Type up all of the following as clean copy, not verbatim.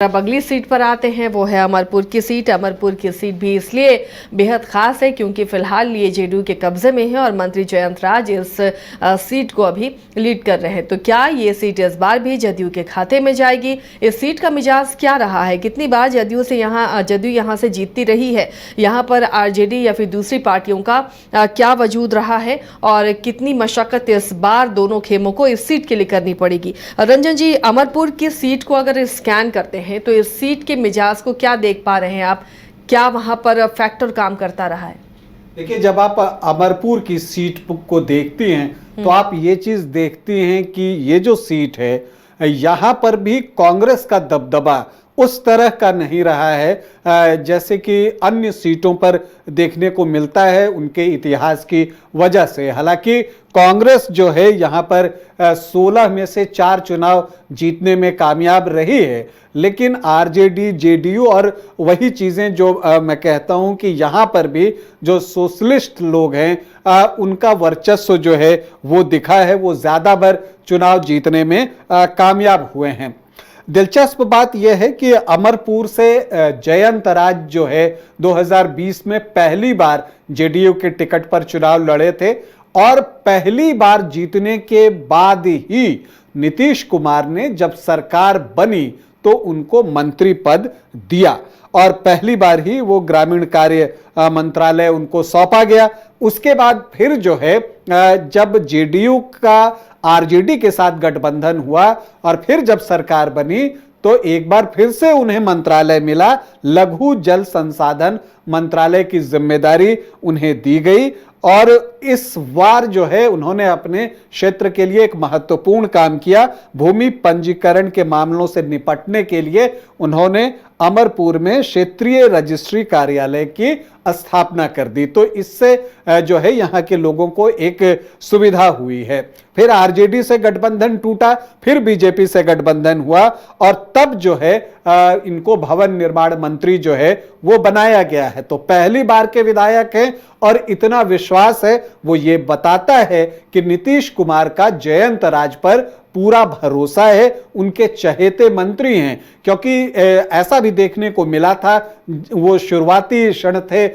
अब अगली सीट पर आते हैं, वो है अमरपुर की सीट। अमरपुर की सीट भी इसलिए बेहद खास है क्योंकि फिलहाल ये जेडीयू के कब्जे में है और मंत्री जयंत राज इस सीट को अभी लीड कर रहे हैं। तो क्या ये सीट इस बार भी जदयू के खाते में जाएगी? इस सीट का मिजाज क्या रहा है? कितनी बार जदयू यहाँ से जीतती रही है? यहाँ पर आरजेडी या फिर दूसरी पार्टियों का क्या वजूद रहा है और कितनी मशक्कत इस बार दोनों खेमों को इस सीट के लिए करनी पड़ेगी? रंजन जी, अमरपुर की सीट को अगर स्कैन करते हैं तो इस सीट के मिजाज को क्या देख पा रहे हैं आप? क्या वहां पर फैक्टर काम करता रहा है? देखिए, जब आप अमरपुर की सीट को देखती हैं तो आप ये चीज देखती हैं कि ये जो सीट है यहां पर भी कांग्रेस का दबदबा उस तरह का नहीं रहा है जैसे कि अन्य सीटों पर देखने को मिलता है उनके इतिहास की वजह से। हालांकि कांग्रेस जो है यहाँ पर 16 में से 4 चुनाव जीतने में कामयाब रही है, लेकिन आरजेडी, जेडीयू और वही चीज़ें जो मैं कहता हूँ कि यहाँ पर भी जो सोशलिस्ट लोग हैं उनका वर्चस्व जो है वो दिखा है, वो ज़्यादा बार चुनाव जीतने में कामयाब हुए हैं। दिलचस्प बात यह है कि अमरपुर से जयंत राज जो है 2020 में पहली बार जेडीयू के टिकट पर चुनाव लड़े थे और पहली बार जीतने के बाद ही नीतीश कुमार ने जब सरकार बनी तो उनको मंत्री पद दिया और पहली बार ही वो ग्रामीण कार्य मंत्रालय उनको सौंपा गया। उसके बाद फिर जो है जब जेडीयू का आरजेडी के साथ गठबंधन हुआ और फिर जब सरकार बनी तो एक बार फिर से उन्हें मंत्रालय मिला, लघु जल संसाधन मंत्रालय की जिम्मेदारी उन्हें दी गई और इस बार जो है उन्होंने अपने क्षेत्र के लिए एक महत्वपूर्ण काम किया। भूमि पंजीकरण के मामलों से निपटने के लिए उन्होंने अमरपुर में क्षेत्रीय रजिस्ट्री कार्यालय की स्थापना कर दी, तो इससे जो है यहाँ के लोगों को एक सुविधा हुई है। फिर आरजेडी से गठबंधन टूटा, फिर बीजेपी से गठबंधन हुआ और तब जो है इनको भवन निर्माण मंत्री जो है वो बनाया गया है। तो पहली बार के विधायक हैं और इतना विश्वास है, वो ये बताता है कि नीतीश कुमार का जयंत राज पर पूरा भरोसा है, उनके चहेते मंत्री हैं। क्योंकि ऐसा भी देखने को मिला था, वो शुरुआती क्षण थे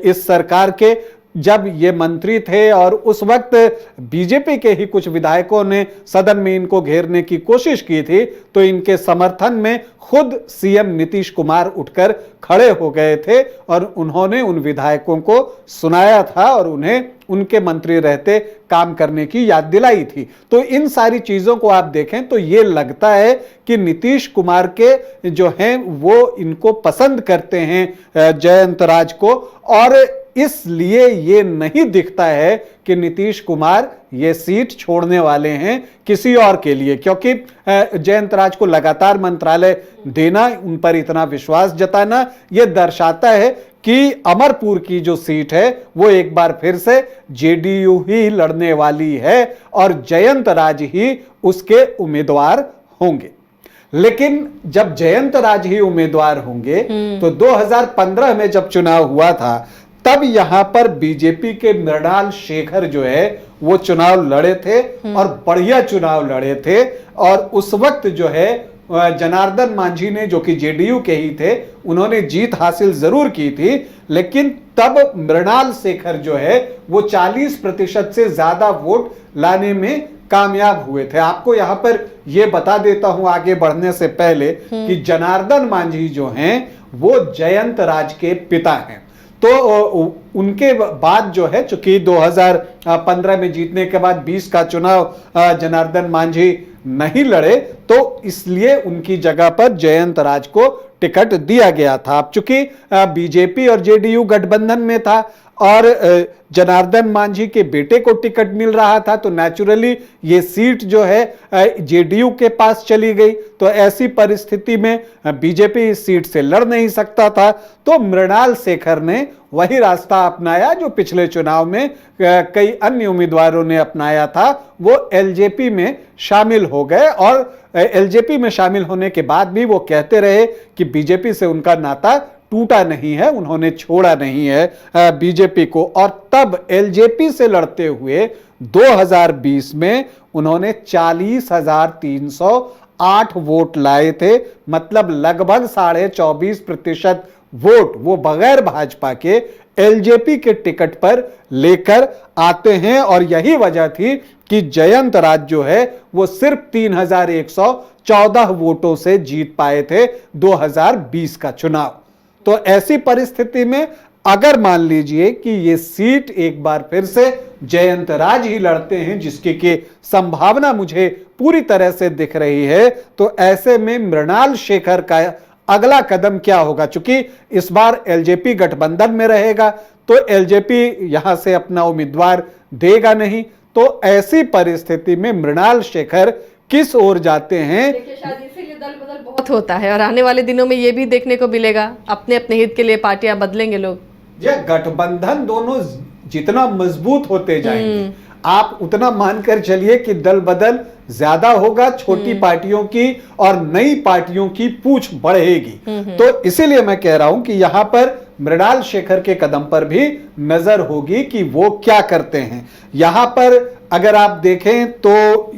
इस सरकार के जब ये मंत्री थे और उस वक्त बीजेपी के ही कुछ विधायकों ने सदन में इनको घेरने की कोशिश की थी, तो इनके समर्थन में खुद सीएम नीतीश कुमार उठकर खड़े हो गए थे और उन्होंने उन विधायकों को सुनाया था और उन्हें उनके मंत्री रहते काम करने की याद दिलाई थी। तो इन सारी चीजों को आप देखें तो ये लगता है कि नीतीश कुमार के जो हैं वो इनको पसंद करते हैं जयंत राज को, और इसलिए ये नहीं दिखता है कि नीतीश कुमार ये सीट छोड़ने वाले हैं किसी और के लिए, क्योंकि जयंत राज को लगातार मंत्रालय देना, उन पर इतना विश्वास जताना, ये दर्शाता है कि अमरपुर की जो सीट है वो एक बार फिर से जेडीयू ही लड़ने वाली है और जयंत राज ही उसके उम्मीदवार होंगे। लेकिन जब जयंत राज ही उम्मीदवार होंगे तो 2015 में जब चुनाव हुआ था तब यहां पर बीजेपी के मृणाल शेखर जो है वो चुनाव लड़े थे और बढ़िया चुनाव लड़े थे और उस वक्त जो है जनार्दन मांझी ने, जो कि जेडीयू के ही थे, उन्होंने जीत हासिल जरूर की थी, लेकिन तब मृणाल शेखर जो है वो 40% से ज्यादा वोट लाने में कामयाब हुए थे। आपको यहां पर यह बता देता हूं आगे बढ़ने से पहले कि जनार्दन मांझी जो हैं वो जयंत राज के पिता हैं। तो उनके बाद जो है, चूंकि 2015 में जीतने के बाद 20 का चुनाव जनार्दन मांझी नहीं लड़े, तो इसलिए उनकी जगह पर जयंत राज को टिकट दिया गया था। अब चूंकि बीजेपी और जेडीयू गठबंधन में था और जनार्दन मांझी के बेटे को टिकट मिल रहा था, तो नेचुरली ये सीट जो है जेडीयू के पास चली गई। तो ऐसी परिस्थिति में बीजेपी इस सीट से लड़ नहीं सकता था, तो मृणाल शेखर ने वही रास्ता अपनाया जो पिछले चुनाव में कई अन्य उम्मीदवारों ने अपनाया था। वो एलजेपी में शामिल हो गए और एलजेपी में शामिल होने के बाद भी वो कहते रहे कि बीजेपी से उनका नाता टूटा नहीं है, उन्होंने छोड़ा नहीं है बीजेपी को। और तब एलजेपी से लड़ते हुए 2020 में उन्होंने 40,300 8 वोट लाए थे, मतलब लगभग 24.5% वोट वो बगैर भाजपा के एलजेपी के टिकट पर लेकर आते हैं। और यही वजह थी कि जयंत राज जो है वो सिर्फ 3114 वोटों से जीत पाए थे 2020 का चुनाव। तो ऐसी परिस्थिति में अगर मान लीजिए कि ये सीट एक बार फिर से जयंत राज ही लड़ते हैं, जिसकी की संभावना मुझे पूरी तरह से दिख रही है, तो ऐसे में मृणाल शेखर का अगला कदम क्या होगा? चूंकि इस बार एलजेपी गठबंधन में रहेगा तो एलजेपी यहां से अपना उम्मीदवार देगा नहीं, तो ऐसी परिस्थिति में मृणाल शेखर किस ओर जाते हैं? देखिए, शायद इसीलिए दल बदल बहुत होता है और आने वाले दिनों में ये भी देखने को मिलेगा, अपने अपने हित के लिए पार्टियां बदलेंगे लोग। ये गठबंधन दोनों जितना मजबूत होते जाएंगे, आप उतना मानकर चलिए कि दल बदल ज्यादा होगा, छोटी पार्टियों की और नई पार्टियों की पूछ बढ़ेगी। तो इसीलिए मैं कह रहा हूं कि यहां पर मृणाल शेखर के कदम पर भी नजर होगी कि वो क्या करते हैं। यहां पर अगर आप देखें तो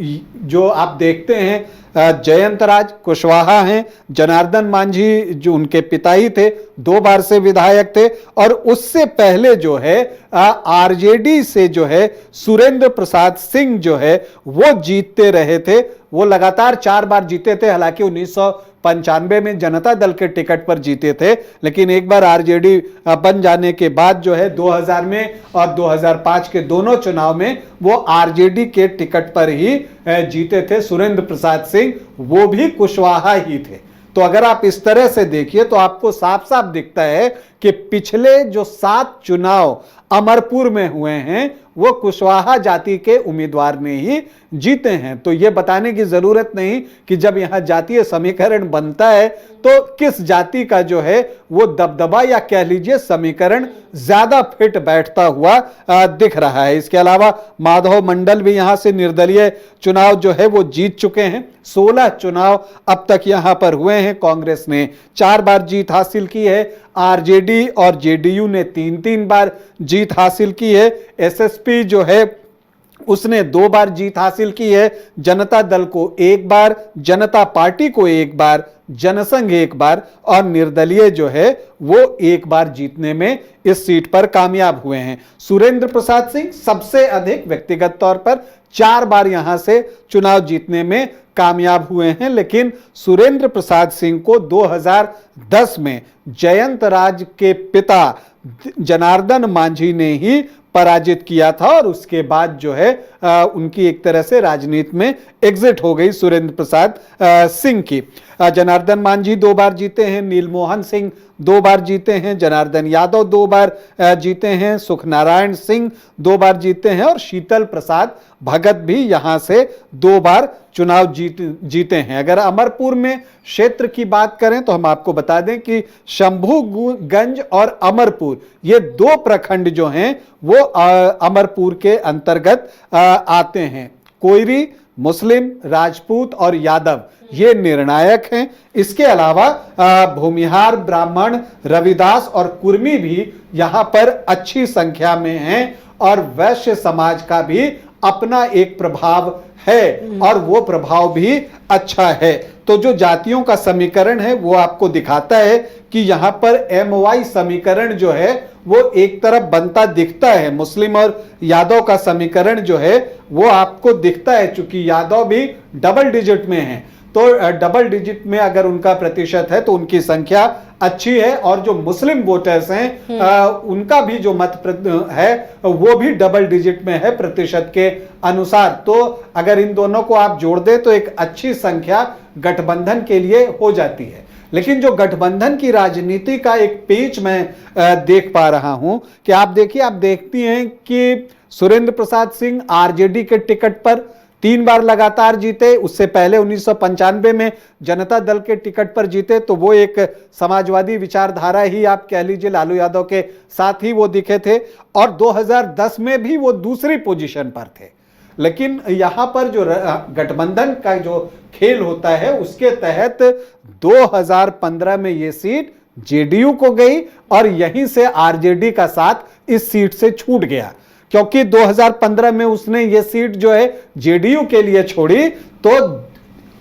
जो आप देखते हैं जयंत राज कुशवाहा हैं, जनार्दन मांझी जो उनके पिता ही थे, 2 बार से विधायक थे, और उससे पहले जो है आरजेडी से जो है सुरेंद्र प्रसाद सिंह जो है वो जीतते रहे थे। वो लगातार 4 बार जीते थे, हालांकि 1995 में जनता दल के टिकट पर जीते थे, लेकिन एक बार आरजेडी बन जाने के बाद जो है 2000 में और 2005 के दोनों चुनाव में वो आरजेडी के टिकट पर ही जीते थे सुरेंद्र प्रसाद सिंह, वो भी कुशवाहा ही थे। तो अगर आप इस तरह से देखिए तो आपको साफ साफ दिखता है कि पिछले जो 7 चुनाव अमरपुर में हुए हैं वो कुशवाहा जाति के उम्मीदवार ने ही जीते हैं। तो यह बताने की जरूरत नहीं कि जब यहां जातीय समीकरण बनता है तो किस जाति का जो है वो दबदबा या कह लीजिए समीकरण ज्यादा फिट बैठता हुआ दिख रहा है। इसके अलावा माधव मंडल भी यहां से निर्दलीय चुनाव जो है वो जीत चुके हैं। 16 चुनाव अब तक यहां पर हुए हैं, कांग्रेस ने 4 बार जीत हासिल की है, आरजेडी और जेडीयू ने 3-3 बार जीत हासिल की है, एसएसपी जो है उसने 2 बार जीत हासिल की है, जनता दल को 1 बार, जनता पार्टी को 1 बार, जनसंघ 1 बार और निर्दलीय जो है वो 1 बार जीतने में इस सीट पर कामयाब हुए हैं। सुरेंद्र प्रसाद सिंह सबसे अधिक व्यक्तिगत तौर पर 4 बार यहां से चुनाव जीतने में कामयाब हुए हैं, लेकिन सुरेंद्र प्रसाद सिंह को 2010 में जयंत राज के पिता जनार्दन मांझी ने ही पराजित किया था और उसके बाद जो है उनकी एक तरह से राजनीति में एग्जिट हो गई सुरेंद्र प्रसाद सिंह की। जनार्दन मांझी 2 बार जीते हैं, नीलमोहन सिंह 2 बार जीते हैं, जनार्दन यादव 2 बार जीते हैं, सुखनारायण सिंह 2 बार जीते हैं और शीतल प्रसाद भगत भी यहां से 2 बार चुनाव जीते हैं। अगर अमरपुर में क्षेत्र की बात करें तो हम आपको बता दें कि शंभूगंज और अमरपुर ये 2 प्रखंड जो हैं वो अमरपुर के अंतर्गत आते हैं। कोयरी, मुस्लिम, राजपूत और यादव ये निर्णायक हैं। इसके अलावा भूमिहार, ब्राह्मण, रविदास और कुर्मी भी यहां पर अच्छी संख्या में हैं और वैश्य समाज का भी अपना एक प्रभाव है और वो प्रभाव भी अच्छा है। तो जो जातियों का समीकरण है वो आपको दिखाता है कि यहां पर MY समीकरण जो है वो एक तरफ बनता दिखता है। मुस्लिम और यादव का समीकरण जो है वो आपको दिखता है, चूंकि यादव भी डबल डिजिट में है, तो डबल डिजिट में अगर उनका प्रतिशत है तो उनकी संख्या अच्छी है और जो मुस्लिम वोटर्स हैं उनका भी जो मत है वो भी डबल डिजिट में है प्रतिशत के अनुसार। तो अगर इन दोनों को आप जोड़ दें तो एक अच्छी संख्या गठबंधन के लिए हो जाती है। लेकिन जो गठबंधन की राजनीति का एक पेच मैं देख पा रहा हूं कि आप देखिए, आप देखती हैं कि सुरेंद्र प्रसाद सिंह आरजेडी के टिकट पर 3 बार लगातार जीते, उससे पहले 1995 में जनता दल के टिकट पर जीते, तो वो एक समाजवादी विचारधारा ही आप कह लीजिए लालू यादव के साथ ही वो दिखे थे और 2010 में भी वो दूसरी पोजीशन पर थे। लेकिन यहां पर जो गठबंधन का जो खेल होता है उसके तहत 2015 में ये सीट जेडीयू को गई और यहीं से आरजेडी का साथ इस सीट से छूट गया, क्योंकि 2015 में उसने ये सीट जो है जेडीयू के लिए छोड़ी तो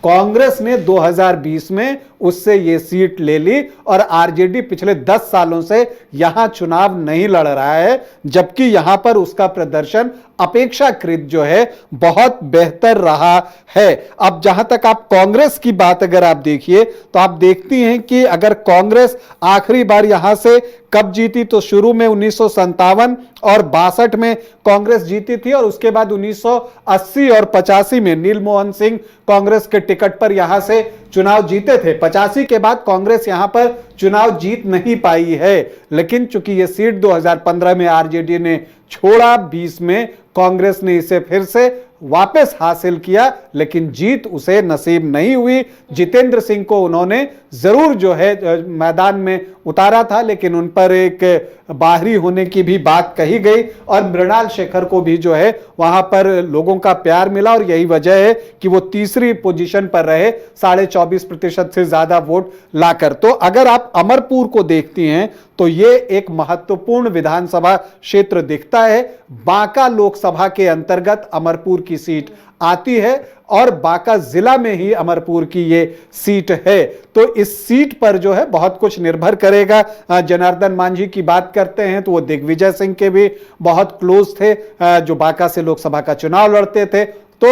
कांग्रेस ने 2020 में उससे ये सीट ले ली और आरजेडी पिछले 10 सालों से यहां चुनाव नहीं लड़ रहा है, जबकि यहां पर उसका प्रदर्शन अपेक्षाकृत जो है बहुत बेहतर रहा है। अब जहां तक आप कांग्रेस की बात अगर आप देखिए तो आप देखती हैं कि अगर कांग्रेस आखिरी बार यहां से कब जीती तो शुरू में 1957 और 62 में कांग्रेस जीती थी और उसके बाद 1980 और 85 में नीलमोहन सिंह कांग्रेस के टिकट पर यहां से चुनाव जीते थे। 85 के बाद कांग्रेस यहां पर चुनाव जीत नहीं पाई है, लेकिन चूंकि यह सीट 2015 में आरजेडी ने छोड़ा, 20 में कांग्रेस ने इसे फिर से वापस हासिल किया, लेकिन जीत उसे नसीब नहीं हुई। जितेंद्र सिंह को उन्होंने जरूर जो है मैदान में उतारा था, लेकिन उन पर एक बाहरी होने की भी बात कही गई और मृणाल शेखर को भी जो है वहां पर लोगों का प्यार मिला और यही वजह है कि वो तीसरी पोजीशन पर रहे 24.5% से ज्यादा वोट लाकर। तो अगर आप अमरपुर को देखती हैं तो ये एक महत्वपूर्ण विधानसभा क्षेत्र दिखता है। बांका लोकसभा के अंतर्गत अमरपुर की सीट आती है और बांका जिला में ही अमरपुर की ये सीट है। तो इस सीट पर जो है बहुत कुछ निर्भर करेगा। जनार्दन मांझी की बात करते हैं तो वो दिग्विजय सिंह के भी बहुत क्लोज थे, जो बांका से लोकसभा का चुनाव लड़ते थे। तो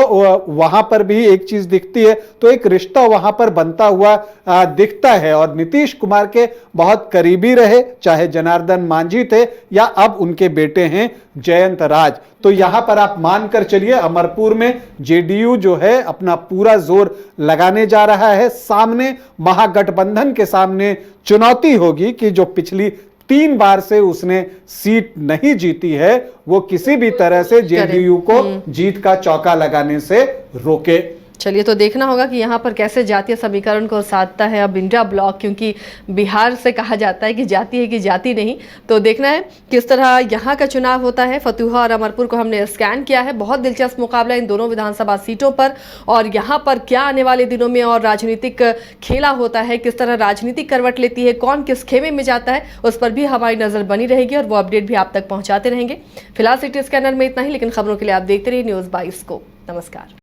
वहां पर भी एक चीज दिखती है, तो एक रिश्ता वहां पर बनता हुआ दिखता है और नीतीश कुमार के बहुत करीबी रहे, चाहे जनार्दन मांझी थे या अब उनके बेटे हैं जयंत राज। तो यहां पर आप मानकर चलिए अमरपुर में जेडीयू जो है अपना पूरा जोर लगाने जा रहा है। सामने महागठबंधन के सामने चुनौती होगी कि जो पिछली 3 बार से उसने सीट नहीं जीती है, वो किसी भी तरह से जेडीयू को जीत का चौका लगाने से रोके। चलिए, तो देखना होगा कि यहाँ पर कैसे जातीय समीकरण को साधता है अब इंडिया ब्लॉक, क्योंकि बिहार से कहा जाता है कि जाति है कि जाति नहीं। तो देखना है किस तरह यहाँ का चुनाव होता है। फतुहा और अमरपुर को हमने स्कैन किया है, बहुत दिलचस्प मुकाबला इन दोनों विधानसभा सीटों पर, और यहाँ पर क्या आने वाले दिनों में और राजनीतिक खेला होता है, किस तरह राजनीतिक करवट लेती है, कौन किस खेमे में जाता है, उस पर भी हमारी नजर बनी रहेगी और वो अपडेट भी आप तक पहुँचाते रहेंगे। फिलहाल सिटी स्कैनर में इतना ही, लेकिन खबरों के लिए आप देखते रहिए News 22 को। नमस्कार।